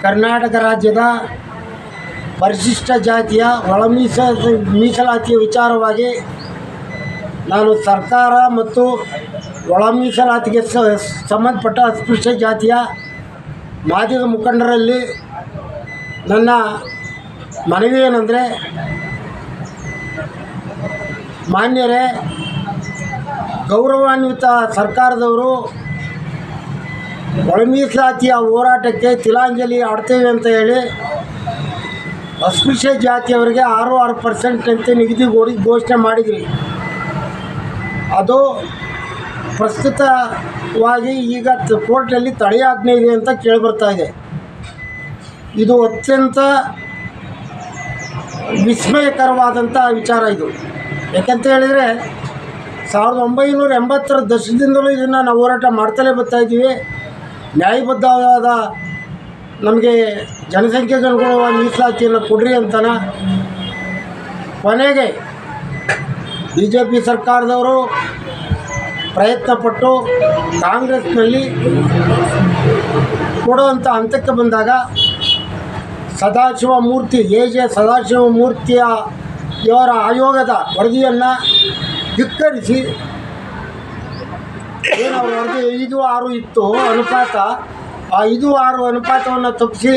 ಕರ್ನಾಟಕ ರಾಜ್ಯದ ಪರಿಶಿಷ್ಟ ಜಾತಿಯ ಒಳ ಮೀಸಲಾತಿಯ ವಿಚಾರವಾಗಿ ನಾನು ಸರ್ಕಾರ ಮತ್ತು ಒಳ ಮೀಸಲಾತಿಗೆ ಸಂಬಂಧಪಟ್ಟ ಅಸ್ಪೃಶ್ಯ ಜಾತಿಯ ಮಾದಿಗ ಮುಖಂಡರಲ್ಲಿ ನನ್ನ ಮನವಿ ಏನಂದರೆ, ಮಾನ್ಯರೇ, ಗೌರವಾನ್ವಿತ ಸರ್ಕಾರದವರು ಒಳ ಮೀಸಲಾತಿಯ ಹೋರಾಟಕ್ಕೆ ತಿಲಾಂಜಲಿ ಆಡ್ತೇವೆ ಅಂತ ಹೇಳಿ ಅಸ್ಪೃಶ್ಯ ಜಾತಿಯವರಿಗೆ 6% ಅಂತ ನಿಗದಿ ಘೋಷಣೆ ಮಾಡಿದ್ರಿ. ಅದು ಪ್ರಸ್ತುತವಾಗಿ ಈಗ ಕೋರ್ಟಲ್ಲಿ ತಡೆಯಾಜ್ಞೆ ಇದೆ ಅಂತ ಕೇಳಿಬರ್ತಾ ಇದೆ. ಇದು ಅತ್ಯಂತ ವಿಸ್ಮಯಕರವಾದಂಥ ವಿಚಾರ ಇದು. ಯಾಕಂತ ಹೇಳಿದರೆ 1980ರ ದಶಕದಿಂದಲೂ ಇದನ್ನು ನಾವು ಹೋರಾಟ ಮಾಡ್ತಲೇ ಬರ್ತಾಯಿದ್ದೀವಿ. ನ್ಯಾಯಬದ್ಧವಾದ ನಮಗೆ ಜನಸಂಖ್ಯೆಗೆ ಅನುಗುಣವಾದ ಮೀಸಲಾತಿಯನ್ನು ಕೊಡ್ರಿ ಅಂತಾನೆ. ಕೊನೆಗೆ BJP ಸರ್ಕಾರದವರು ಪ್ರಯತ್ನಪಟ್ಟು ಕಾಂಗ್ರೆಸ್ನಲ್ಲಿ ಕೊಡುವಂಥ ಹಂತಕ್ಕೆ ಬಂದಾಗ ಸದಾಶಿವಮೂರ್ತಿ ಸದಾಶಿವಮೂರ್ತಿಯ ಇವರ ಆಯೋಗದ ವರದಿಯನ್ನು ಧಿಕ್ಕರಿಸಿ, ಏನು ಅವರ ವರದಿ 5:6 ಇತ್ತು ಅನುಪಾತ, ಆ 5:6 ಅನುಪಾತವನ್ನು ತಪ್ಪಿಸಿ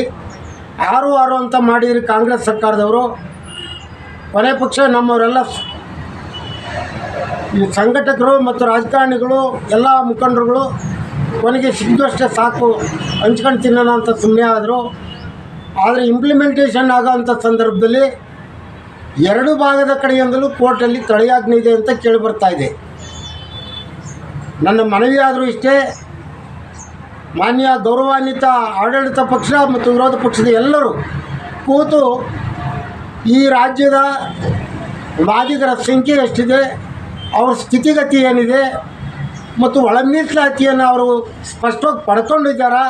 6:6 ಅಂತ ಮಾಡಿದ್ರಿ ಕಾಂಗ್ರೆಸ್ ಸರ್ಕಾರದವರು. ಕೊನೆ ಪಕ್ಷ ನಮ್ಮವರೆಲ್ಲ ಈ ಸಂಘಟಕರು ಮತ್ತು ರಾಜಕಾರಣಿಗಳು ಎಲ್ಲ ಮುಖಂಡರುಗಳು ಕೊನೆಗೆ ಸಿಕ್ಕಿದಷ್ಟೇ ಸಾಕು ಹಂಚ್ಕೊಂಡು ತಿನ್ನೋಣ ಅಂತ ಸುಮ್ಮನೆ ಆದರು. ಆದರೆ ಇಂಪ್ಲಿಮೆಂಟೇಷನ್ ಆಗೋವಂಥ ಸಂದರ್ಭದಲ್ಲಿ ಎರಡು ಭಾಗದ ಕಡೆಯಿಂದಲೂ ಕೋರ್ಟಲ್ಲಿ ತಡೆಯಾಜ್ಞೆ ಇದೆ ಅಂತ ಕೇಳಿಬರ್ತಾ ಇದೆ. ನನ್ನ ಮನವಿ ಆದರೂ ಇಷ್ಟೇ, ಮಾನ್ಯ ಗೌರವಾನ್ವಿತ ಆಡಳಿತ ಪಕ್ಷ ಮತ್ತು ವಿರೋಧ ಪಕ್ಷದ ಎಲ್ಲರೂ ಕೂತು ಈ ರಾಜ್ಯದ ಮಾದಿಗರ ಸಂಖ್ಯೆ ಎಷ್ಟಿದೆ, ಅವ್ರ ಸ್ಥಿತಿಗತಿ ಏನಿದೆ ಮತ್ತು ಒಳ ಮೀಸಲಾತಿಯನ್ನು ಅವರು ಸ್ಪಷ್ಟವಾಗಿ ಪಡ್ಕೊಂಡಿದ್ದಾರಾ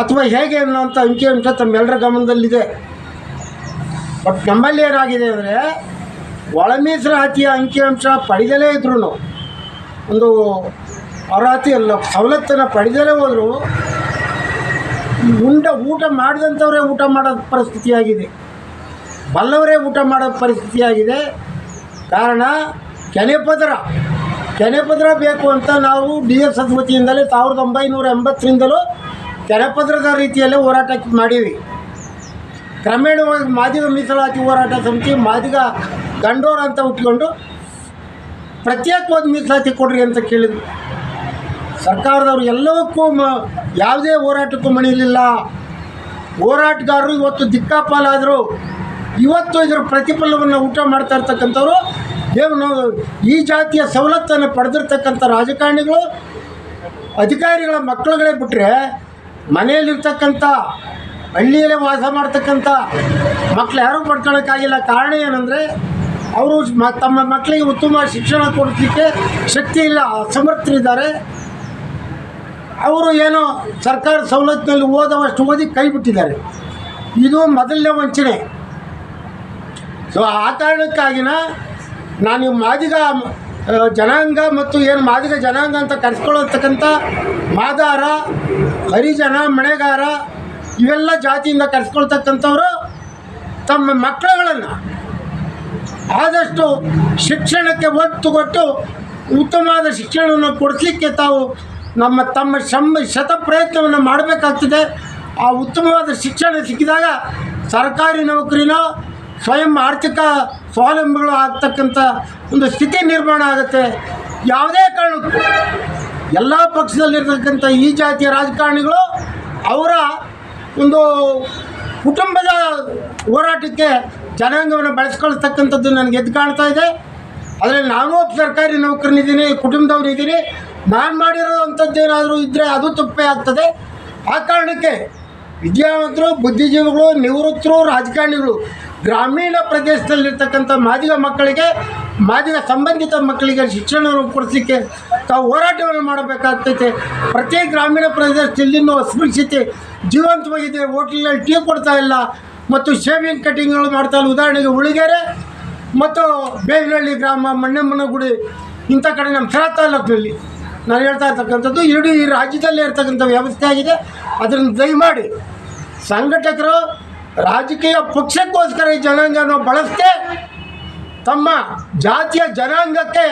ಅಥವಾ ಹೇಗೆ ಅನ್ನೋಂಥ ಅಂಕಿಅಂಶ ತಮ್ಮೆಲ್ಲರ ಗಮನದಲ್ಲಿದೆ. ಬಟ್ ನಮ್ಮಲ್ಲಿ ಏನಾಗಿದೆ ಅಂದರೆ, ಒಳ ಮೀಸಲಾತಿಯ ಅಂಕಿಅಂಶ ಪಡೆದಲೇ ಇದ್ರೂ, ಒಂದು ಅರ್ಹತೆ ಅಲ್ಲ ಸವಲತ್ತನ್ನು ಪಡೆದಲೇ ಹೋದರೂ ಊಟ ಮಾಡಿದಂಥವರೇ ಊಟ ಮಾಡೋ ಪರಿಸ್ಥಿತಿಯಾಗಿದೆ, ಬಲ್ಲವರೇ ಊಟ ಮಾಡೋ ಪರಿಸ್ಥಿತಿಯಾಗಿದೆ. ಕಾರಣ ಕೆನೆಪದ್ರ ಬೇಕು ಅಂತ ನಾವು DSS ವತಿಯಿಂದಲೇ 1980ರಿಂದಲೂ ಕೆನೆಪದ್ರದ ರೀತಿಯಲ್ಲೇ ಹೋರಾಟ ಮಾಡೀವಿ. ಕ್ರಮೇಣವಾಗಿ ಮಾದಿಗ ಮೀಸಲಾತಿ ಹೋರಾಟ ಸಮಿತಿ ಮಾದಿಗ ಗಂಡೋರ ಅಂತ ಉಟ್ಕೊಂಡು ಪ್ರತ್ಯೇಕವಾದ ಮೀಸಲಾತಿ ಕೊಡ್ರಿ ಅಂತ ಕೇಳಿದ್ರು. ಸರ್ಕಾರದವರು ಎಲ್ಲವಕ್ಕೂ ಯಾವುದೇ ಹೋರಾಟಕ್ಕೂ ಮಣಿಲಿಲ್ಲ. ಹೋರಾಟಗಾರರು ಇವತ್ತು ದಿಕ್ಕಾಪಾಲಾದರು. ಇವತ್ತು ಇದರ ಪ್ರತಿಫಲವನ್ನು ಊಟ ಮಾಡ್ತಾ ಇರ್ತಕ್ಕಂಥವ್ರು ಈ ಜಾತಿಯ ಸವಲತ್ತನ್ನು ಪಡೆದಿರ್ತಕ್ಕಂಥ ರಾಜಕಾರಣಿಗಳು, ಅಧಿಕಾರಿಗಳ ಮಕ್ಕಳುಗಳೇ ಬಿಟ್ಟರೆ ಮನೆಯಲ್ಲಿರ್ತಕ್ಕಂಥ ಹಳ್ಳಿಯಲ್ಲೇ ವಾಸ ಮಾಡ್ತಕ್ಕಂಥ ಮಕ್ಕಳು ಯಾರೂ ಪಡ್ಕೊಳ್ಳೋಕ್ಕಾಗಿಲ್ಲ. ಕಾರಣ ಏನಂದರೆ, ಅವರು ತಮ್ಮ ಮಕ್ಕಳಿಗೆ ಉತ್ತಮ ಶಿಕ್ಷಣ ಕೊಡಲಿಕ್ಕೆ ಶಕ್ತಿ ಇಲ್ಲ, ಅಸಮರ್ಥರಿದ್ದಾರೆ. ಅವರು ಏನೋ ಸರ್ಕಾರ ಸವಲತ್ತಿನಲ್ಲಿ ಓದವಷ್ಟು ಓದಿ ಕೈ ಬಿಟ್ಟಿದ್ದಾರೆ. ಇದು ಮೊದಲನೇ ವಂಚನೆ. ಸೊ ಆ ಕಾರಣಕ್ಕಾಗಿನ ನಾನು ಮಾದಿಗ ಜನಾಂಗ ಮತ್ತು ಏನು ಮಾದಿಗ ಜನಾಂಗ ಅಂತ ಕರೆಸ್ಕೊಳ್ಳತಕ್ಕಂಥ ಮಾದಾರ, ಹರಿಜನ, ಮಳೆಗಾರ ಇವೆಲ್ಲ ಜಾತಿಯಿಂದ ಕರೆಸ್ಕೊಳ್ತಕ್ಕಂಥವರು ತಮ್ಮ ಮಕ್ಕಳುಗಳನ್ನು ಆದಷ್ಟು ಶಿಕ್ಷಣಕ್ಕೆ ಒತ್ತು ಕೊಟ್ಟು ಉತ್ತಮವಾದ ಶಿಕ್ಷಣವನ್ನು ಕೊಡಿಸಲಿಕ್ಕೆ ತಾವು ತಮ್ಮ ಶತ ಪ್ರಯತ್ನವನ್ನು ಮಾಡಬೇಕಾಗ್ತದೆ. ಆ ಉತ್ತಮವಾದ ಶಿಕ್ಷಣ ಸಿಕ್ಕಿದಾಗ ಸರ್ಕಾರಿ ನೌಕರಿನೋ ಸ್ವಯಂ ಆರ್ಥಿಕ ಸ್ವಾವಲಂಬಿಗಳು ಆಗ್ತಕ್ಕಂಥ ಒಂದು ಸ್ಥಿತಿ ನಿರ್ಮಾಣ ಆಗುತ್ತೆ. ಯಾವುದೇ ಕಾರಣಕ್ಕೂ ಎಲ್ಲ ಪಕ್ಷದಲ್ಲಿರ್ತಕ್ಕಂಥ ಈ ಜಾತಿಯ ರಾಜಕಾರಣಿಗಳು ಅವರ ಒಂದು ಕುಟುಂಬದ ಹೋರಾಟಕ್ಕೆ ಜನಾಂಗವನ್ನು ಬಳಸ್ಕೊಳ್ತಕ್ಕಂಥದ್ದು ನನಗೆ ಎದ್ದು ಕಾಣ್ತಾ ಇದೆ. ಅದರಲ್ಲಿ ನಾನು ಒಬ್ಬ ಸರ್ಕಾರಿ ನೌಕರನಿದ್ದೀನಿ, ಕುಟುಂಬದವನಿದ್ದೀನಿ. ನಾನು ಮಾಡಿರೋ ಅಂಥದ್ದೇನಾದರೂ ಇದ್ದರೆ ಅದು ತಪ್ಪೇ ಆಗ್ತದೆ. ಆ ಕಾರಣಕ್ಕೆ ವಿದ್ಯಾವಂತರು, ಬುದ್ಧಿಜೀವಿಗಳು, ನಿವೃತ್ತರು, ರಾಜಕಾರಣಿಗಳು ಗ್ರಾಮೀಣ ಪ್ರದೇಶದಲ್ಲಿರ್ತಕ್ಕಂಥ ಮಾದಿಗ ಮಕ್ಕಳಿಗೆ, ಮಾದಿಗ ಸಂಬಂಧಿತ ಮಕ್ಕಳಿಗೆ ಶಿಕ್ಷಣವನ್ನು ಕೊಡಿಸಲಿಕ್ಕೆ ತಾವು ಹೋರಾಟವನ್ನು ಮಾಡಬೇಕಾಗ್ತೈತೆ. ಪ್ರತಿ ಗ್ರಾಮೀಣ ಪ್ರದೇಶದಲ್ಲಿ ಇನ್ನೂ ಅಸ್ಪೃಶ್ಯತೆ ಜೀವಂತವಾಗಿದೆ. ಹೋಟ್ಲಲ್ಲಿ ಟೀ ಕೊಡ್ತಾ ಇಲ್ಲ ಮತ್ತು ಶೇವಿಂಗ್ ಕಟಿಂಗ್ಗಳು ಮಾಡ್ತಾ ಇಲ್ಲ. ಉದಾಹರಣೆಗೆ ಉಳಿಗೆರೆ ಮತ್ತು ಬೇವಿನಹಳ್ಳಿ ಗ್ರಾಮ, ಮಣ್ಣೆಮ್ಮನಗುಡಿ ಇಂಥ ಕಡೆ ನಮ್ಮ ಸರ ತಾಲೂಕಿನಲ್ಲಿ ನಾನು ಹೇಳ್ತಾ ಇರ್ತಕ್ಕಂಥದ್ದು ಇಡೀ ರಾಜ್ಯದಲ್ಲೇ ಇರ್ತಕ್ಕಂಥ ವ್ಯವಸ್ಥೆ ಆಗಿದೆ. ಅದನ್ನು ದಯಮಾಡಿ ಸಂಘಟಕರು ರಾಜಕೀಯ ಪಕ್ಷಕ್ಕೋಸ್ಕರ ಈ ಜನಾಂಗವನ್ನು ಬಳಸದೆ ತಮ್ಮ ಜಾತಿಯ ಜನಾಂಗಕ್ಕೆ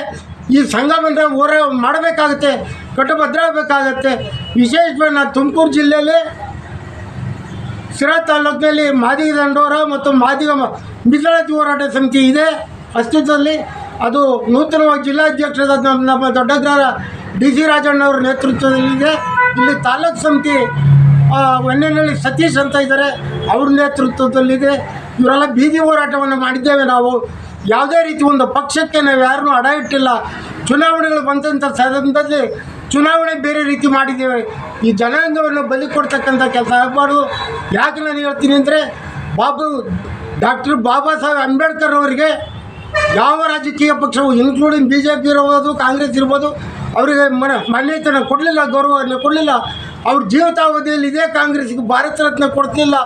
ಈ ಸಂಘವನ್ನು ಮಾಡಬೇಕಾಗತ್ತೆ, ಕಟ್ಟುಭದ್ರ ಆಗಬೇಕಾಗತ್ತೆ. ವಿಶೇಷವಾಗಿ ನಾನು ತುಮಕೂರು ಜಿಲ್ಲೆಯಲ್ಲಿ ಸಿರಾ ತಾಲೂಕಿನಲ್ಲಿ ಮಾದಿಗ ದಂಡೋರ ಮತ್ತು ಮಾದಿಗ ಮೀಸಲಾತಿ ಹೋರಾಟ ಸಮಿತಿ ಇದೆ ಅಸ್ತಿತ್ವದಲ್ಲಿ. ಅದು ನೂತನವಾಗಿ ಜಿಲ್ಲಾಧ್ಯಕ್ಷರಾದ ನಮ್ಮ ದೊಡ್ಡಗ್ರಹರ DC ರಾಜಣ್ಣವ್ರ ನೇತೃತ್ವದಲ್ಲಿದೆ. ಇಲ್ಲಿ ತಾಲೂಕು ಸಮಿತಿ ಹೊನ್ನೇನಹಳ್ಳಿ ಸತೀಶ್ ಅಂತ ಇದ್ದಾರೆ, ಅವ್ರ ನೇತೃತ್ವದಲ್ಲಿದೆ. ಇವರೆಲ್ಲ ಬೀದಿ ಹೋರಾಟವನ್ನು ಮಾಡಿದ್ದೇವೆ. ನಾವು ಯಾವುದೇ ರೀತಿ ಒಂದು ಪಕ್ಷಕ್ಕೆ ನಾವು ಯಾರನ್ನೂ ಅಡ ಇಟ್ಟಿಲ್ಲ. ಚುನಾವಣೆಗಳು ಬಂದಂಥ ಸಂದರ್ಭದಲ್ಲಿ ಚುನಾವಣೆ ಬೇರೆ ರೀತಿ ಮಾಡಿದ್ದೇವೆ. ಈ ಜನಾಂಗವನ್ನು ಬಲಿ ಕೊಡ್ತಕ್ಕಂಥ ಕೆಲಸ ಆಗಬಾರ್ದು. ಯಾಕೆ ನಾನು ಹೇಳ್ತೀನಿ ಅಂದರೆ, ಡಾಕ್ಟರ್ ಬಾಬಾ ಸಾಹೇಬ್ ಅಂಬೇಡ್ಕರ್ ಅವರಿಗೆ ಯಾವ ರಾಜಕೀಯ ಪಕ್ಷವು ಇನ್ಕ್ಲೂಡಿಂಗ್ BJP ಇರ್ಬೋದು, ಕಾಂಗ್ರೆಸ್ ಇರ್ಬೋದು, ಅವರಿಗೆ ಮಾನ್ಯತೆಯನ್ನು ಕೊಡಲಿಲ್ಲ, ಗೌರವವನ್ನು ಕೊಡಲಿಲ್ಲ. ಅವ್ರ ಜೀವಿತಾವಧಿಯಲ್ಲಿ ಇದೇ ಕಾಂಗ್ರೆಸ್ಗೆ ಭಾರತ ರತ್ನ ಕೊಡ್ತಿಲ್ಲ.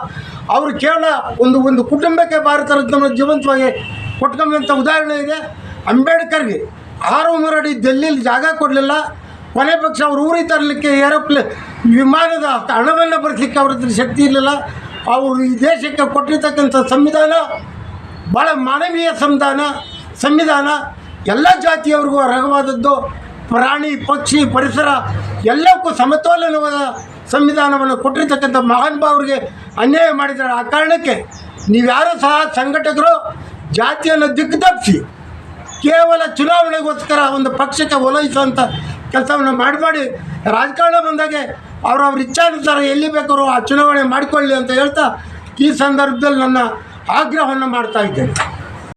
ಅವರು ಕೇವಲ ಒಂದು ಕುಟುಂಬಕ್ಕೆ ಭಾರತ ರತ್ನವನ್ನು ಜೀವಂತವಾಗಿ ಕೊಟ್ಕೊಂಬಂಥ ಉದಾಹರಣೆ ಇದೆ. ಅಂಬೇಡ್ಕರ್ಗೆ 6 ಅಡಿ ಡೆಲ್ಲಿಯಲ್ಲಿ ಜಾಗ ಕೊಡಲಿಲ್ಲ. ಕೊನೆ ಪಕ್ಷ ಅವ್ರ ಊರಿಗೆ ತರಲಿಕ್ಕೆ ವಿಮಾನದ ಹಣವನ್ನು ಬರೆಸಲಿಕ್ಕೆ ಅವ್ರ ಹತ್ರ ಶಕ್ತಿ ಇರಲಿಲ್ಲ. ಅವರು ಈ ದೇಶಕ್ಕೆ ಕೊಟ್ಟಿರ್ತಕ್ಕಂಥ ಸಂವಿಧಾನ ಭಾಳ ಮಾನವೀಯ ಸಂವಿಧಾನ ಎಲ್ಲ ಜಾತಿಯವ್ರಿಗೂ ಅರ್ಹವಾದದ್ದು. ಪ್ರಾಣಿ ಪಕ್ಷಿ ಪರಿಸರ ಎಲ್ಲಕ್ಕೂ ಸಮತೋಲನವಾದ ಸಂವಿಧಾನವನ್ನು ಕೊಟ್ಟಿರ್ತಕ್ಕಂಥ ಮಹಾನ್ ಭಾವರಿಗೆ ಅನ್ಯಾಯ ಮಾಡಿದ್ದಾರೆ. ಆ ಕಾರಣಕ್ಕೆ ನೀವ್ಯಾರೂ ಸಹ ಸಂಘಟಕರು ಜಾತಿಯನ್ನು ದಿಕ್ಕುತಪ್ಪಿಸಿ ಕೇವಲ ಚುನಾವಣೆಗೋಸ್ಕರ ಒಂದು ಪಕ್ಷಕ್ಕೆ ಓಲೈಸುವಂಥ ಕೆಲಸವನ್ನು ಮಾಡಿ ರಾಜಕಾರಣ ಬಂದಾಗೆ ಅವ್ರವ್ರ ಇಚ್ಛಾನುಸಾರ ಎಲ್ಲಿ ಬೇಕಾದ್ರು ಆ ಚುನಾವಣೆ ಮಾಡಿಕೊಳ್ಳಿ ಅಂತ ಹೇಳ್ತಾ ಈ ಸಂದರ್ಭದಲ್ಲಿ ನನ್ನ ಆಗ್ರಹವನ್ನು ಮಾಡ್ತಾ ಇದ್ದೇನೆ.